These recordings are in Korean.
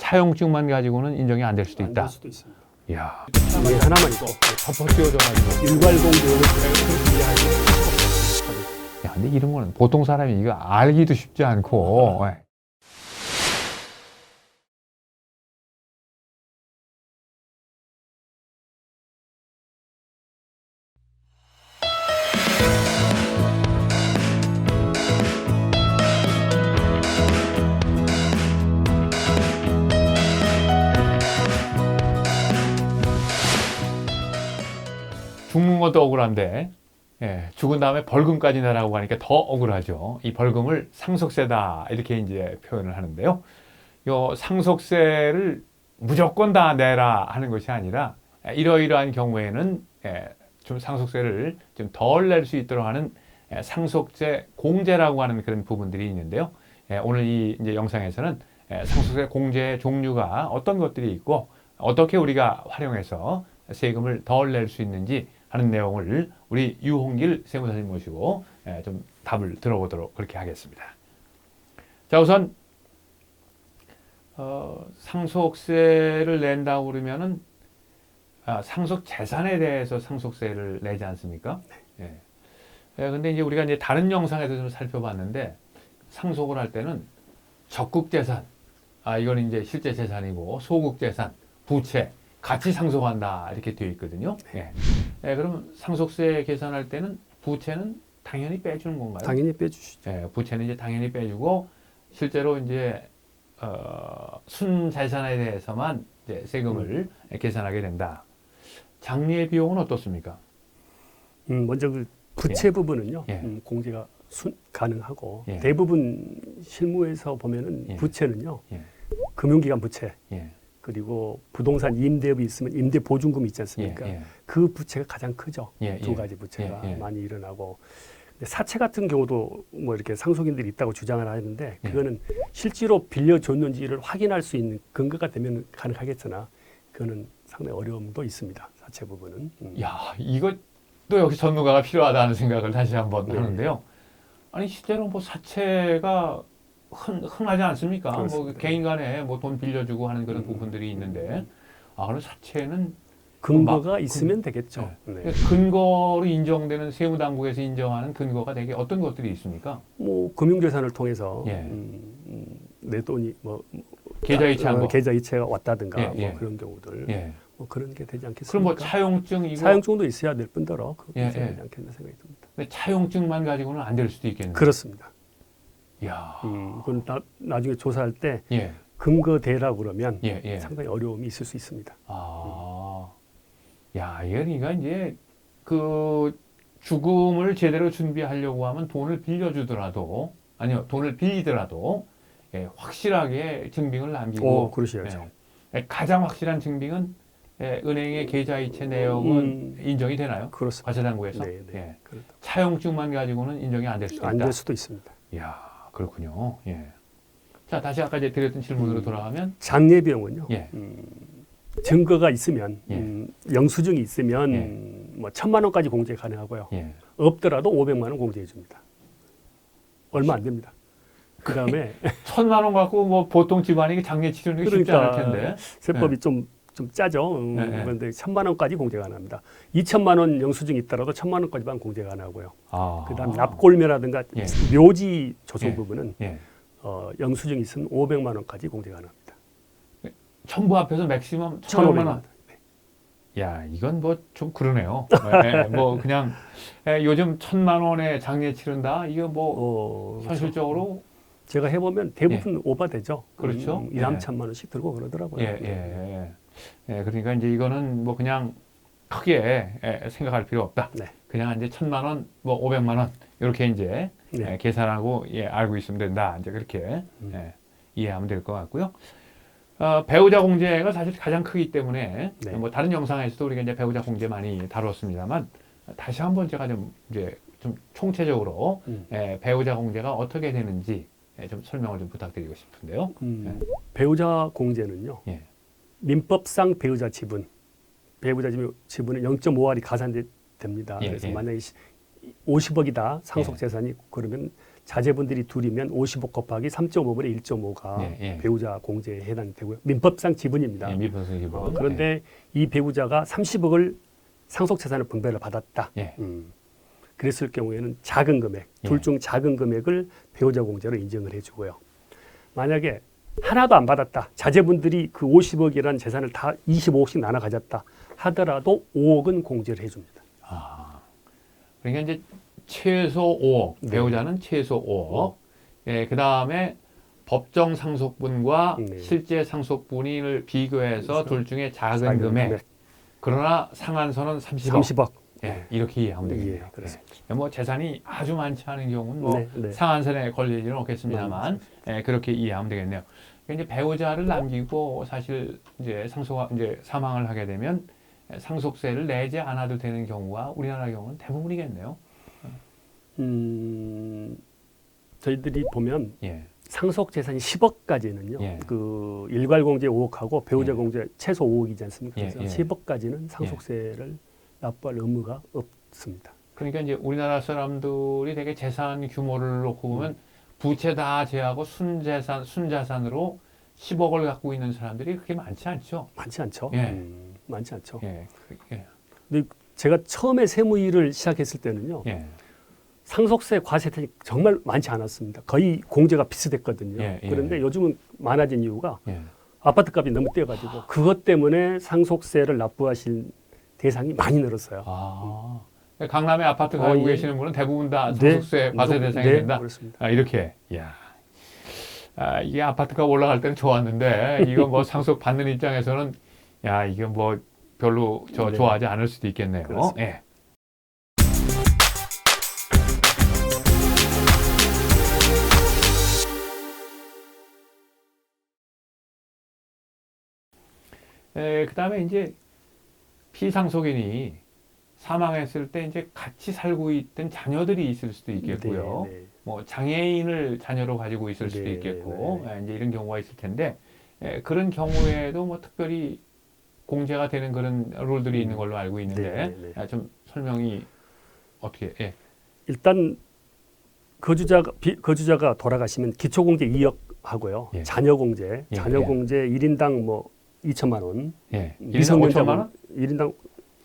차용증만 가지고는 인정이 안 될 수도 안 있다. 될 수도 있습니다. 이야, 이게 하나만 있고 덮어 씌워져가지고. 일괄공제를 야, 근데 이런 거는 보통 사람이 이거 알기도 쉽지 않고. 예. 죽는 것도 억울한데, 예, 죽은 다음에 벌금까지 내라고 하니까 더 억울하죠. 이 벌금을 상속세다 이렇게 이제 표현을 하는데요. 요 상속세를 무조건 다 내라 하는 것이 아니라 이러이러한 경우에는 좀 상속세를 좀 덜 낼 수 있도록 하는 상속세 공제라고 하는 그런 부분들이 있는데요. 오늘 이 이제 영상에서는 상속세 공제의 종류가 어떤 것들이 있고 어떻게 우리가 활용해서 세금을 덜 낼 수 있는지 하는 내용을 우리 유홍길 세무사님 모시고 좀 답을 들어보도록 그렇게 하겠습니다. 자, 우선 상속세를 낸다고 그러면은 상속 재산에 대해서 상속세를 내지 않습니까? 예. 근데 이제 우리가 이제 다른 영상에서 좀 살펴봤는데 상속을 할 때는 적국 재산, 이건 이제 실제 재산이고 소국 재산, 부채 같이 상속한다 이렇게 되어 있거든요. 예. 그러면 상속세 계산할 때는 부채는 당연히 빼주는 건가요? 당연히 빼주시죠. 예, 부채는 이제 당연히 빼주고 실제로 이제 순 재산에 대해서만 이제 세금을 계산하게 된다. 장례 비용은 어떻습니까? 먼저 그 부채 부분은요, 예. 공제가 가능하고 예. 대부분 실무에서 보면은 예. 부채는요, 예. 금융기관 부채 예. 그리고 부동산 임대업이 있으면 임대 보증금이 있지 않습니까? 예. 그 부채가 가장 크죠. 예. 두 가지 부채가 예. 많이 일어나고. 근데 사채 같은 경우도 뭐 이렇게 상속인들이 있다고 주장을 하는데 그거는 실제로 빌려줬는지를 확인할 수 있는 근거가 되면 가능하겠으나 그거는 상당히 어려움도 있습니다. 사채 부분은. 야, 이것도 역시 전문가가 필요하다는 생각을 다시 한번 하는데요. 아니 실제로 뭐 사채가 흔하지 않습니까? 그렇습니다. 뭐 개인 간에 뭐 돈 빌려주고 하는 그런 부분들이 있는데, 그럼 사채는 근거가 있으면 되겠죠. 네. 근거로 인정되는 세무당국에서 인정하는 근거가 되게 어떤 것들이 있습니까? 뭐 금융재산을 통해서 예. 내 돈이 뭐 계좌 이체한 거. 계좌 이체가 왔다든가 예, 예. 뭐 그런 경우들 예. 뭐 그런 게 되지 않겠습니까? 그럼 뭐 차용증 이거 사용증도 있어야 될 뿐더러 그거 예, 있어야 예. 되지 않겠나 생각이 듭니다. 근데 차용증만 가지고는 안 될 수도 있겠네요. 그렇습니다. 야. 그건 나중에 조사할 때 예. 근거대라고 그러면 예. 상당히 어려움이 있을 수 있습니다. 야, 그러니까 이제 그 죽음을 제대로 준비하려고 하면 돈을 빌려주더라도 돈을 빌리더라도 확실하게 증빙을 남기고 그러셔야죠. 가장 확실한 증빙은 은행의 계좌이체 내역은 인정이 되나요? 그렇습니다. 과세당국에서. 네. 예. 그렇다. 차용증만 가지고는 인정이 안 될 수도 있다. 안 될 수도 있습니다. 이야, 그렇군요. 예. 자, 다시 아까 이제 드렸던 질문으로 돌아가면 장례 비용은요. 예. 증거가 있으면 예. 영수증이 있으면 예. 뭐 1,000만 원까지 공제 가능하고요. 예. 없더라도 500만 원 공제해 줍니다. 얼마 안 됩니다. 그다음에 1,000만 원 갖고 뭐 보통 집안이 장례 치르는 게 쉽지 않을 텐데. 세법이 좀 짜죠. 그런데 1,000만 원까지 공제가 가능합니다. 2,000만 원 영수증이 있더라도 1,000만 원까지만 공제가 가능하고요. 그다음 납골매라든가 예. 묘지 조성 예. 부분은 예. 영수증이 있으면 500만 원까지 공제가 가능합니다. 전부 합해서 맥시멈 1,500만 1,500만 원. 원. 야, 이건 뭐 좀 그러네요. 뭐 그냥 요즘 1,000만 원에 장례 치른다. 이거 뭐 현실적으로 제가 해보면 대부분 오바되죠. 그렇죠. 2, 3천만 원씩 들고 그러더라고요. 그러니까 이제 이거는 뭐 그냥 크게 생각할 필요 없다. 네. 그냥 이제 1,000만 원, 뭐 500만 원 이렇게 이제 네. 계산하고 알고 있으면 된다. 이제 그렇게 이해하면 될 것 같고요. 배우자 공제가 사실 가장 크기 때문에 네. 뭐 다른 영상에서도 우리가 이제 배우자 공제 많이 다뤘습니다만 다시 한번 제가 좀 이제 좀 총체적으로 배우자 공제가 어떻게 되는지 좀 설명을 좀 부탁드리고 싶은데요. 배우자 공제는요. 예. 민법상 배우자 지분은 0.5알이 가산됩니다. 예, 그래서 예. 만약에 50억이다 상속 재산이 그러면 자제분들이 둘이면 55 곱하기 3.5분의 1.5가 예, 예. 배우자 공제에 해당이 되고요. 민법상 지분입니다. 예, 미분수 기본. 그런데 이 배우자가 30억을 상속재산을 분배를 받았다. 예. 그랬을 경우에는 작은 금액, 예. 둘 중 작은 금액을 배우자 공제로 인정을 해주고요. 만약에 하나도 안 받았다. 자제분들이 그 50억이라는 재산을 다 25억씩 나눠 가졌다 하더라도 5억은 공제를 해줍니다. 아, 그러니까 이제 최소 5억, 네. 배우자는 최소 5억. 예, 그 다음에 법정 상속분과 네. 실제 상속분을 비교해서 그래서 둘 중에 작은 금액. 그러나 상한선은 30억. 30억. 예, 이렇게 이해하면 되겠네요. 예, 그렇습니다. 예, 뭐 재산이 아주 많지 않은 경우는 뭐 네, 네. 상한선에 걸릴 일은 없겠습니다만, 예, 그렇게 이해하면 되겠네요. 그러니까 이제 배우자를 남기고 사실 이제 이제 사망을 하게 되면 상속세를 내지 않아도 되는 경우가 우리나라 경우는 대부분이겠네요. 저희들이 보면 예, 상속 재산이 10억까지는요. 예. 그 일괄 공제 5억하고 배우자 예. 공제 최소 5억이지 않습니까? 예, 그래서 예. 10억까지는 상속세를 납부할 의무가 없습니다. 그러니까 이제 우리나라 사람들이 되게 재산 규모를 놓고 보면 부채 다 제하고 순자산으로 10억을 갖고 있는 사람들이 그렇게 많지 않죠. 많지 않죠. 예. 많지 않죠. 예, 예, 근데 제가 처음에 세무일을 시작했을 때는요. 예, 상속세 과세 혜택이 정말 많지 않았습니다. 거의 공제가 비슷했거든요. 예, 예. 그런데 요즘은 많아진 이유가 예. 아파트 값이 너무 뛰어가지고 그것 때문에 상속세를 납부하실 대상이 많이 늘었어요. 아, 강남에 아파트 가지고 예. 계시는 분은 대부분 다 네, 상속세 과세 대상이 네, 된다. 그렇습니다. 아, 이렇게. 야. 아, 이게 아파트가 올라갈 때는 좋았는데 이거 뭐 상속 받는 입장에서는 야, 이게 뭐 별로 네. 좋아하지 않을 수도 있겠네요. 그렇습니다. 예. 그다음에 이제 피상속인이 사망했을 때 이제 같이 살고 있던 자녀들이 있을 수도 있겠고요. 네, 네. 뭐 장애인을 자녀로 가지고 있을 수도 네, 있겠고, 네, 이제 이런 경우가 있을 텐데, 그런 경우에도 뭐 특별히 공제가 되는 그런 룰들이 있는 걸로 알고 있는데, 네, 네. 좀 설명이 어떻게? 예. 일단 거주자가 돌아가시면 기초공제 2억 하고요. 예. 자녀공제, 예, 자녀공제 1인당 뭐 2천만 원. 예. mi성년자 5천만 원? 1인당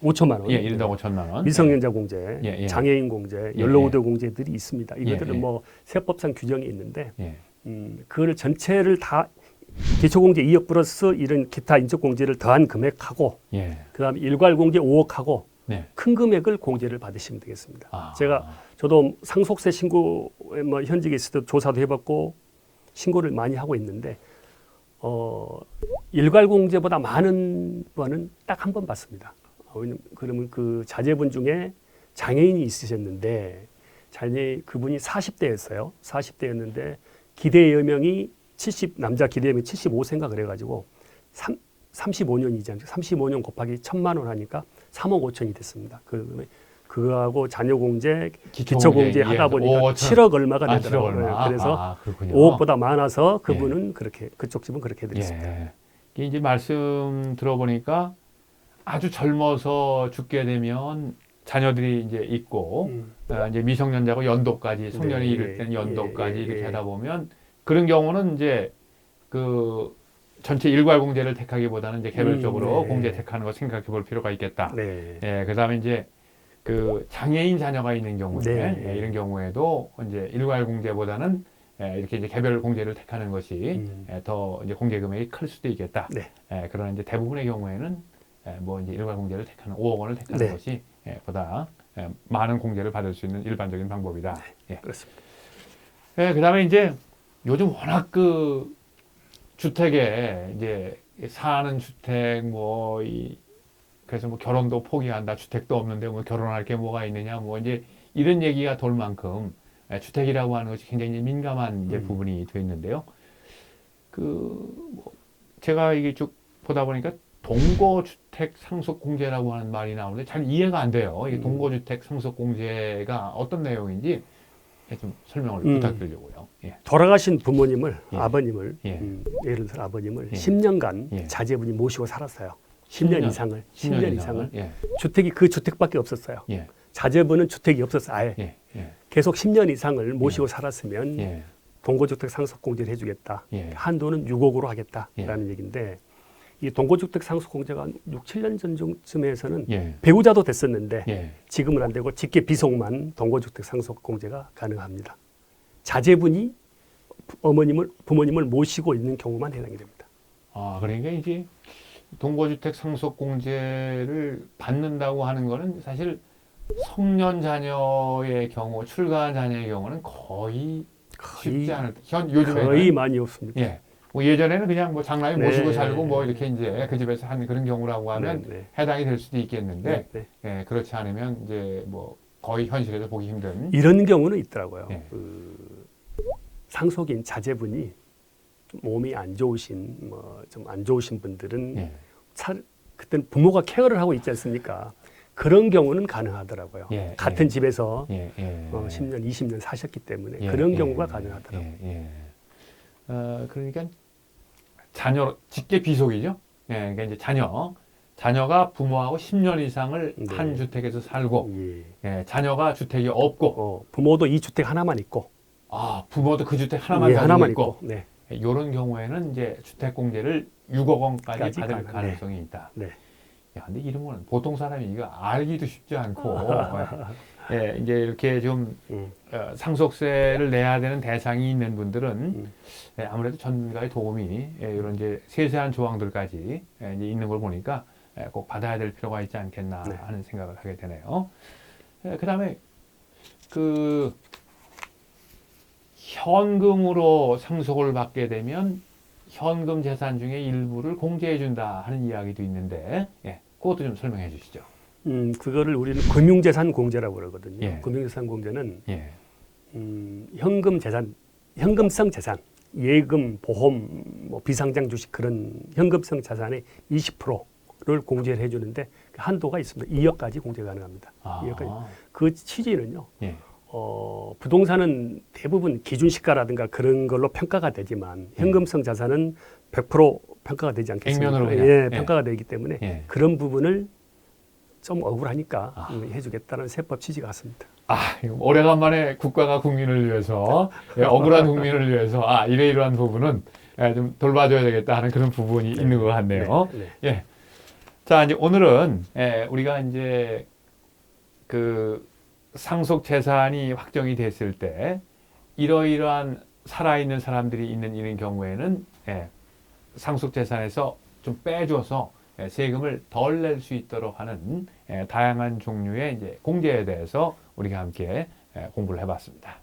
5천만 원. 예, 1인당 5천만 원. 미성년자 공제, 예, 예. 장애인 공제, 예, 연로우대 공제들이 있습니다. 이것들은 예, 예. 뭐 세법상 규정이 있는데 예. 그거를 전체를 다 기초공제 2억 플러스 이런 기타 인적공제를 더한 금액하고 예. 그다음에 일괄공제 5억하고 네. 큰 금액을 공제를 받으시면 되겠습니다. 아. 저도 상속세 신고에 뭐 현직에 있을 때 조사도 해봤고 신고를 많이 하고 있는데 일괄공제보다 많은 번은 딱 한 번 받습니다. 그러면 그 자제분 중에 장애인이 있으셨는데 그분이 40대였어요. 40대였는데 기대 여명이 남자 기대 여명이 75세인가 그래가지고 35년이지 않죠. 35년 곱하기 1,000만 원 하니까 3억 5천이 됐습니다. 그거하고 자녀공제, 기초공제 하다 보니까 7억 얼마가 되더라고요. 그래서 5억보다 많아서 그분은 그쪽 집은 그렇게 됐습니다. 예. 이제 말씀 들어보니까 아주 젊어서 죽게 되면 자녀들이 이제 있고 이제 미성년자고 연도까지 성년이 네, 이를 때는 연도까지 예, 이렇게 예. 하다 보면 그런 경우는 이제 그 전체 일괄 공제를 택하기보다는 이제 개별적으로 네. 공제 택하는 거 생각해 볼 필요가 있겠다. 네. 예, 그다음에 이제 그 장애인 자녀가 있는 경우에 네. 예, 이런 경우에도 이제 일괄 공제보다는 이렇게 이제 개별 공제를 택하는 것이 더 이제 공제 금액이 클 수도 있겠다. 네. 그러나 이제 대부분의 경우에는 뭐 이제 일괄 공제를 택하는 5억 원을 택하는 네. 것이 보다 많은 공제를 받을 수 있는 일반적인 방법이다. 예. 그렇습니다. 그다음에 이제 요즘 워낙 그 주택에 이제 사는 주택 그래서 뭐 결혼도 포기한다. 주택도 없는데 뭐 결혼할 게 뭐가 있느냐. 뭐 이제 이런 얘기가 돌 만큼 주택이라고 하는 것이 굉장히 민감한 이제 부분이 돼 있는데요. 뭐 제가 이게 쭉 보다 보니까 동거주택 상속공제라고 하는 말이 나오는데 잘 이해가 안 돼요. 이 동거주택 상속공제가 어떤 내용인지 좀 설명을 부탁드리려고요. 예. 돌아가신 부모님을 예. 아버님을 예. 예를 들어 아버님을 예. 10년간 예. 자제분이 모시고 살았어요. 10년 이상을 10년 이상을 예. 주택이 그 주택밖에 없었어요. 예. 자제분은 주택이 없었어요. 아예. 예. 예. 계속 10년 이상을 모시고 살았으면 예. 동거주택 상속공제를 해주겠다. 예. 한도는 6억으로 하겠다라는 얘기인데 이 동거주택 상속공제가 6, 7년 전쯤에서는 예. 배우자도 됐었는데 예. 지금은 안 되고 직계 비속만 동거주택 상속공제가 가능합니다. 자제분이 부모님을 모시고 있는 경우만 해당이 됩니다. 아, 그러니까 이제 동거주택 상속공제를 받는다고 하는 거는 사실 성년 자녀의 경우, 출가한 자녀의 경우는 거의 쉽지 않을 요즘에는 거의 많이 없습니다. 예. 뭐 예전에는 그냥 뭐 장남이 네. 모시고 살고 뭐 이렇게 이제 그 집에서 하는 그런 경우라고 하면 네, 네. 해당이 될 수도 있겠는데 네, 예, 그렇지 않으면 이제 뭐 거의 현실에서 보기 힘든 이런 경우는 있더라고요. 예. 상속인 자제분이 좀 몸이 안 좋으신 뭐 좀 안 좋으신 분들은 예. 그때는 부모가 케어를 하고 있지 않습니까? 그런 경우는 가능하더라고요. 예, 같은 예. 집에서 예, 예. 10년, 20년 사셨기 때문에 예, 그런 예, 경우가 예, 가능하더라고요. 예, 예. 그러니까 자녀 직계 비속이죠. 예, 그러니까 이제 자녀가 부모하고 10년 이상을 네. 한 주택에서 살고, 예. 예, 자녀가 주택이 없고, 부모도 이 주택 하나만 있고, 아, 부모도 그 주택 하나만 예, 가지고 하나만 있고, 네. 이런 경우에는 이제 주택 공제를 6억 원까지 까지 받을 가능. 가능성이 있다. 네. 야, 근데 이런 거는 보통 사람이 이거 알기도 쉽지 않고, 예, 이제 이렇게 좀 상속세를 내야 되는 대상이 있는 분들은 예, 아무래도 전문가의 도움이 예, 이런 이제 세세한 조항들까지 예, 이제 있는 걸 보니까 예, 꼭 받아야 될 필요가 있지 않겠나 네. 하는 생각을 하게 되네요. 예, 그다음에 그 현금으로 상속을 받게 되면 현금 재산 중에 일부를 공제해 준다 하는 이야기도 있는데 예, 그것도 좀 설명해 주시죠. 그거를 우리는 금융재산 공제라고 그러거든요. 예. 금융재산 공제는 예. 현금 재산, 현금성 재산, 예금, 보험, 뭐 비상장 주식 그런 현금성 자산의 20%를 공제를 해주는데 한도가 있습니다. 2억까지 공제 가능합니다. 아, 2억까지. 그 취지는요. 예. 부동산은 대부분 기준시가라든가 그런 걸로 평가가 되지만 현금성 자산은 100% 평가가 되지 않겠습니까? 액면으로 그냥. 예, 예. 평가가 되기 때문에 예. 그런 부분을 좀 억울하니까 아. 해주겠다는 세법 취지 같습니다. 아, 이거 오래간만에 국가가 국민을 위해서 예, 억울한 국민을 위해서 아 이러이러한 부분은 예, 좀 돌봐줘야 되겠다 하는 그런 부분이 있는 것 같네요. 네, 예. 자, 이제 오늘은 예, 우리가 이제 그 상속 재산이 확정이 됐을 때 이러이러한 살아있는 사람들이 있는 이런 경우에는 예, 상속 재산에서 좀 빼줘서 예, 세금을 덜 낼 수 있도록 하는 예, 다양한 종류의 이제 공제에 대해서 우리가 함께 공부를 해봤습니다.